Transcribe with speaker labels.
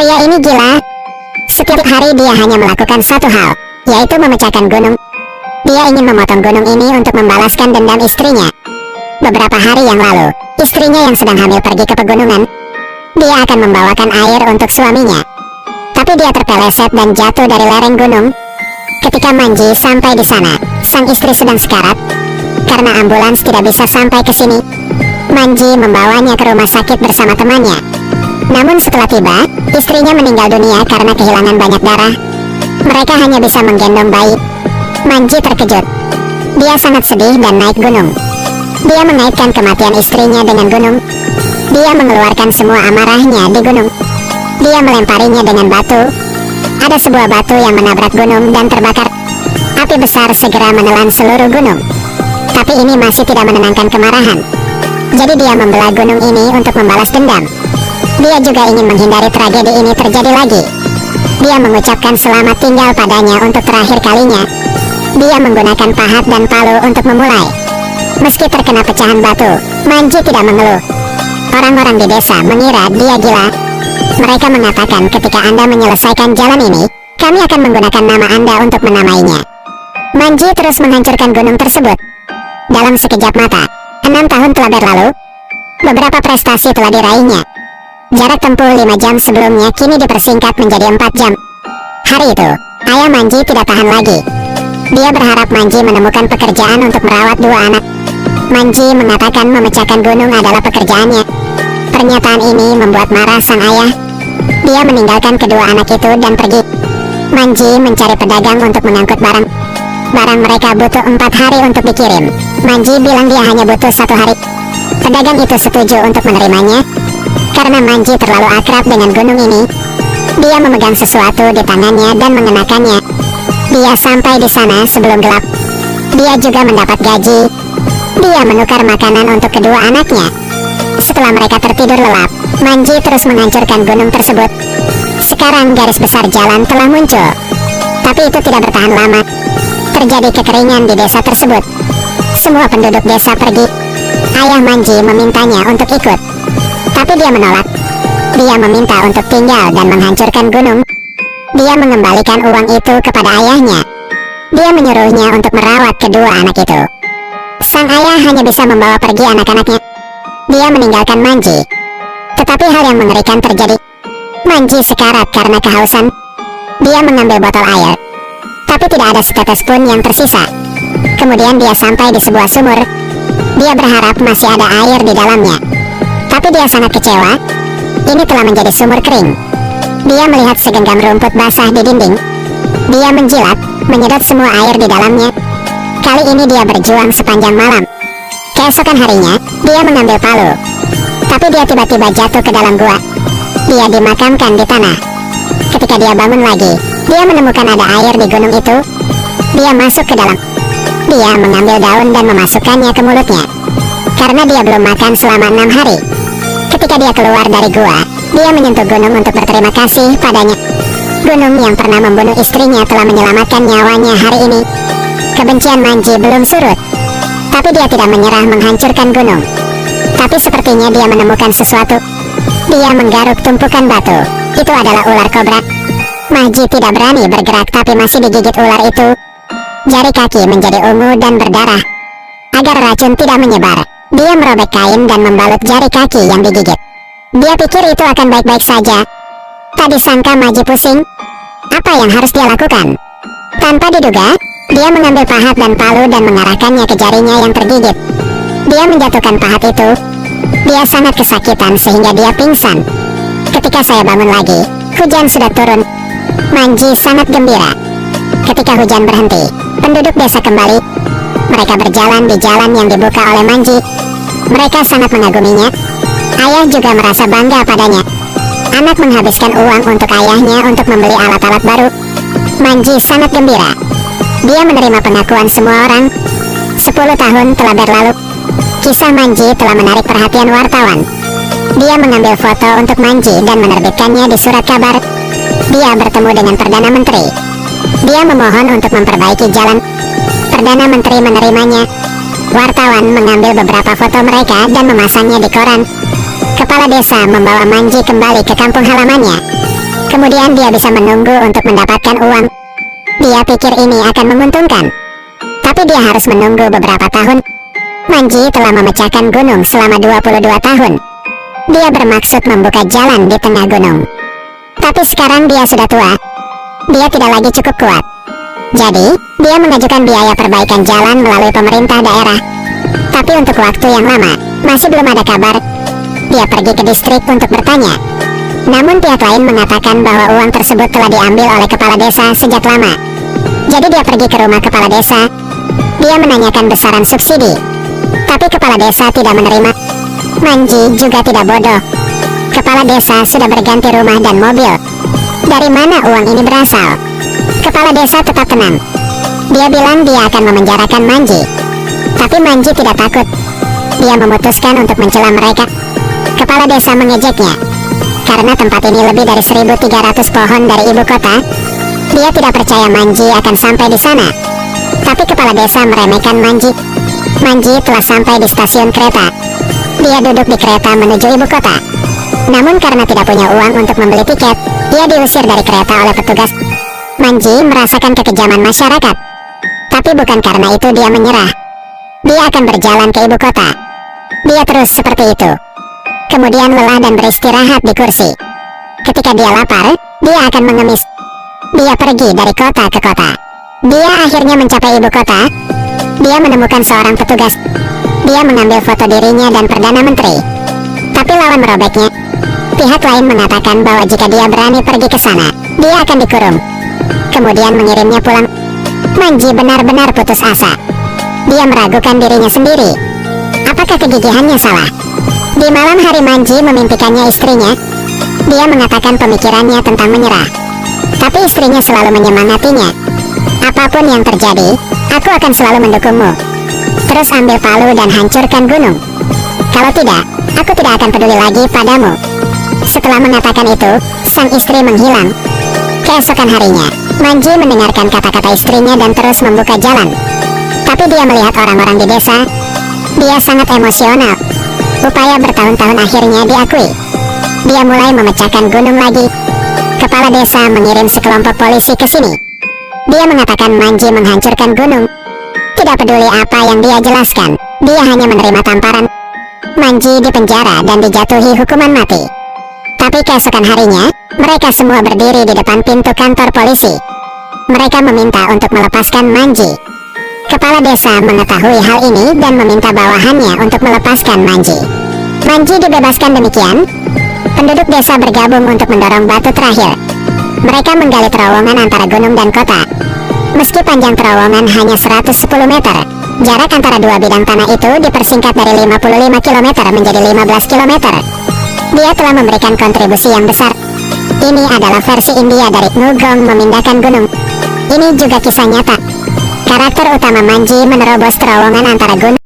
Speaker 1: Pria ini gila. Setiap hari dia hanya melakukan satu hal, yaitu memecahkan gunung. Dia ingin memotong gunung ini untuk membalaskan dendam istrinya. Beberapa hari yang lalu, istrinya yang sedang hamil pergi ke pegunungan. Dia akan membawakan air untuk suaminya. Tapi dia terpeleset dan jatuh dari lereng gunung. Ketika Manji sampai di sana, sang istri sedang sekarat. Karena ambulans tidak bisa sampai ke sini, Manji membawanya ke rumah sakit bersama temannya. Namun setelah tiba, istrinya meninggal dunia karena kehilangan banyak darah. Mereka hanya bisa menggendong bayi. Manji terkejut. Dia sangat sedih dan naik gunung. Dia mengaitkan kematian istrinya dengan gunung. Dia mengeluarkan semua amarahnya di gunung. Dia melemparinya dengan batu. Ada sebuah batu yang menabrak gunung dan terbakar. Api besar segera menelan seluruh gunung. Tapi ini masih tidak menenangkan kemarahan. Jadi dia membelah gunung ini untuk membalas dendam. Dia juga ingin menghindari tragedi ini terjadi lagi. Dia mengucapkan selamat tinggal padanya untuk terakhir kalinya. Dia menggunakan pahat dan palu untuk memulai. Meski terkena pecahan batu, Manji tidak mengeluh. Orang-orang di desa mengira dia gila. Mereka mengatakan ketika Anda menyelesaikan jalan ini, kami akan menggunakan nama Anda untuk menamainya. Manji terus menghancurkan gunung tersebut. Dalam sekejap mata, 6 tahun telah berlalu. Beberapa prestasi telah diraihnya. Jarak tempuh 5 jam sebelumnya kini dipersingkat menjadi 4 jam. Hari itu, ayah Manji tidak tahan lagi. Dia berharap Manji menemukan pekerjaan untuk merawat 2 anak. Manji mengatakan memecahkan gunung adalah pekerjaannya. Pernyataan ini membuat marah sang ayah. Dia meninggalkan kedua anak itu dan pergi. Manji mencari pedagang untuk mengangkut barang. Barang mereka butuh 4 hari untuk dikirim. Manji bilang dia hanya butuh 1 hari. Pedagang itu setuju untuk menerimanya. Karena Manji terlalu akrab dengan gunung ini, dia memegang sesuatu di tangannya dan mengenakannya. Dia sampai di sana sebelum gelap. Dia juga mendapat gaji. Dia menukar makanan untuk kedua anaknya. Setelah mereka tertidur lelap, Manji terus menghancurkan gunung tersebut. Sekarang garis besar jalan telah muncul. Tapi itu tidak bertahan lama. Terjadi kekeringan di desa tersebut. Semua penduduk desa pergi. Ayah Manji memintanya untuk ikut. Tapi dia menolak. Dia meminta untuk tinggal dan menghancurkan gunung. Dia mengembalikan uang itu kepada ayahnya. Dia menyuruhnya untuk merawat kedua anak itu. Sang ayah hanya bisa membawa pergi anak-anaknya. Dia meninggalkan Manji. Tetapi hal yang mengerikan terjadi. Manji sekarat karena kehausan. Dia mengambil botol air. Tapi tidak ada setetes pun yang tersisa. Kemudian dia sampai di sebuah sumur. Dia berharap masih ada air di dalamnya. Tapi dia sangat kecewa. Ini telah menjadi sumur kering. Dia melihat segenggam rumput basah di dinding. Dia menjilat, menyedot semua air di dalamnya. Kali ini dia berjuang sepanjang malam. Keesokan harinya, dia mengambil palu. Tapi dia tiba-tiba jatuh ke dalam gua. Dia dimakamkan di tanah. Ketika dia bangun lagi, dia menemukan ada air di gunung itu. Dia masuk ke dalam. Dia mengambil daun dan memasukkannya ke mulutnya. Karena dia belum makan selama 6 hari. Ketika dia keluar dari gua, dia menyentuh gunung untuk berterima kasih padanya. Gunung yang pernah membunuh istrinya telah menyelamatkan nyawanya hari ini. Kebencian Manji belum surut. Tapi dia tidak menyerah menghancurkan gunung. Tapi sepertinya dia menemukan sesuatu. Dia menggaruk tumpukan batu. Itu adalah ular kobra. Manji tidak berani bergerak tapi masih digigit ular itu. Jari kaki menjadi ungu dan berdarah. Agar racun tidak menyebar, dia merobek kain dan membalut jari kaki yang digigit. Dia pikir itu akan baik-baik saja. Tak disangka Manji pusing. Apa yang harus dia lakukan? Tanpa diduga, dia mengambil pahat dan palu dan mengarahkannya ke jarinya yang tergigit. Dia menjatuhkan pahat itu. Dia sangat kesakitan sehingga dia pingsan. Ketika saya bangun lagi, hujan sudah turun. Manji sangat gembira. Ketika hujan berhenti, penduduk desa kembali. Mereka berjalan di jalan yang dibuka oleh Manji. Mereka sangat mengaguminya. Ayah juga merasa bangga padanya. Anak menghabiskan uang untuk ayahnya untuk membeli alat-alat baru. Manji sangat gembira. Dia menerima pengakuan semua orang. 10 tahun telah berlalu. Kisah Manji telah menarik perhatian wartawan. Dia mengambil foto untuk Manji dan menerbitkannya di surat kabar. Dia bertemu dengan Perdana Menteri. Dia memohon untuk memperbaiki jalan. Perdana Menteri menerimanya. Wartawan mengambil beberapa foto mereka dan memasangnya di koran. Kepala desa membawa Manji kembali ke kampung halamannya. Kemudian dia bisa menunggu untuk mendapatkan uang. Dia pikir ini akan menguntungkan. Tapi dia harus menunggu beberapa tahun. Manji telah memecahkan gunung selama 22 tahun. Dia bermaksud membuka jalan di tengah gunung. Tapi sekarang dia sudah tua. Dia tidak lagi cukup kuat. Jadi, dia mengajukan biaya perbaikan jalan melalui pemerintah daerah. Tapi untuk waktu yang lama, masih belum ada kabar. Dia pergi ke distrik untuk bertanya. Namun pihak lain mengatakan bahwa uang tersebut telah diambil oleh kepala desa sejak lama. Jadi dia pergi ke rumah kepala desa. Dia menanyakan besaran subsidi. Tapi kepala desa tidak menerima. Manji juga tidak bodoh. Kepala desa sudah berganti rumah dan mobil. Dari mana uang ini berasal? Kepala desa tetap tenang. Dia bilang dia akan memenjarakan Manji. Tapi Manji tidak takut. Dia memutuskan untuk mencela mereka. Kepala desa mengejeknya. Karena tempat ini lebih dari 1.300 pohon dari ibu kota, dia tidak percaya Manji akan sampai di sana. Tapi kepala desa meremehkan Manji. Manji telah sampai di stasiun kereta. Dia duduk di kereta menuju ibu kota. Namun karena tidak punya uang untuk membeli tiket, dia diusir dari kereta oleh petugas. Manji merasakan kekejaman masyarakat. Tapi bukan karena itu dia menyerah. Dia akan berjalan ke ibu kota. Dia terus seperti itu. Kemudian lelah dan beristirahat di kursi. Ketika dia lapar, dia akan mengemis. Dia pergi dari kota ke kota. Dia akhirnya mencapai ibu kota. Dia menemukan seorang petugas. Dia mengambil foto dirinya dan Perdana Menteri. Tapi lawan merobeknya. Pihak lain mengatakan bahwa jika dia berani pergi ke sana, dia akan dikurung. Kemudian mengirimnya pulang. Manji benar-benar putus asa. Dia meragukan dirinya sendiri. Apakah kegigihannya salah? Di malam hari Manji memimpikannya istrinya. Dia mengatakan pemikirannya tentang menyerah. Tapi istrinya selalu menyemangatinya. Apapun yang terjadi, aku akan selalu mendukungmu. Terus ambil palu dan hancurkan gunung. Kalau tidak, aku tidak akan peduli lagi padamu. Setelah mengatakan itu, sang istri menghilang. Keesokan harinya, Manji mendengarkan kata-kata istrinya dan terus membuka jalan. Tapi dia melihat orang-orang di desa. Dia sangat emosional. Upaya bertahun-tahun akhirnya diakui. Dia mulai memecahkan gunung lagi. Kepala desa mengirim sekelompok polisi ke sini. Dia mengatakan Manji menghancurkan gunung. Tidak peduli apa yang dia jelaskan, dia hanya menerima tamparan. Manji dipenjara dan dijatuhi hukuman mati. Tapi keesokan harinya, mereka semua berdiri di depan pintu kantor polisi. Mereka meminta untuk melepaskan Manji. Kepala desa mengetahui hal ini dan meminta bawahannya untuk melepaskan Manji. Manji dibebaskan demikian. Penduduk desa bergabung untuk mendorong batu terakhir. Mereka menggali terowongan antara gunung dan kota. Meski panjang terowongan hanya 110 meter, jarak antara dua bidang tanah itu dipersingkat dari 55 km menjadi 15 km. Dia telah memberikan kontribusi yang besar. Ini adalah versi India dari Ngugong memindahkan gunung. Ini juga kisah nyata. Karakter utama Manji menerobos terowongan antara gunung